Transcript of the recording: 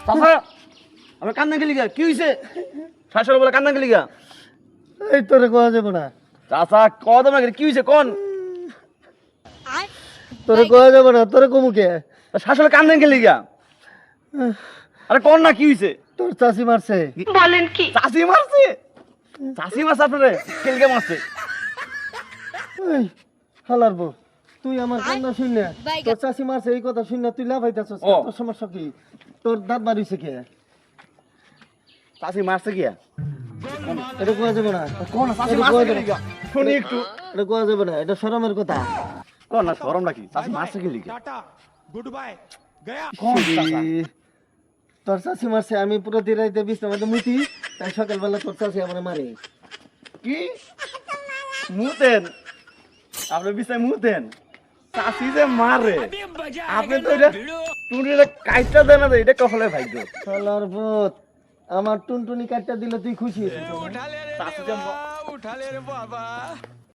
চাচা আমি কান্না গেলি গা কি হইছে শাশুড়ি বলে কান্না গেলি গা এই তোরে কোয়া যাবে না চাচা কদম না কি হইছে কোন তোরে কোয়া যাবে না তোরে কমুকে শাশুড়ি কান্না গেলি গা আরে কোন না কি হইছে তোর চাচি মারছে বলেন কি চাচি মারছে আপনারে কেলকে মারছে এই হালার বউ তুই আমার কান্না শুনলে তোর চাচি মারছে এই কথা শুনলে তুই লাফাইতাছস ও। তোর সমস্যা কি তোর দাঁত মারিছে কে চাচি মারছে কি এটা কোয়া যাবে না কোন চাচি এটা মারছে কোয়া কি যাবে লিগা শুনি একটু এটা কোয়া যাবে না এটা শরমের কথা কোন না শরম নাকি চাচি মারছে কি লিগা टाटा गुड बाय गया কোন চাচা তোর চাচি মারছে আমি পুরো দিরাইতে বিছনা মধ্যে মুতি তাই সকালবেলা তোর চাচি আমার মারে কি মুতেন আপনি বিছায় মুতেন চাচি যে মারে আপনি তো এটা তুমি এটা কাইটা দেন না এটা কখলে ভাগ্য শালার ভূত আমার টুনটুনি কাটটা দিলে তুই খুশি হয়েছিস उठा ले रे চাচি যে उठा ले रे बाबा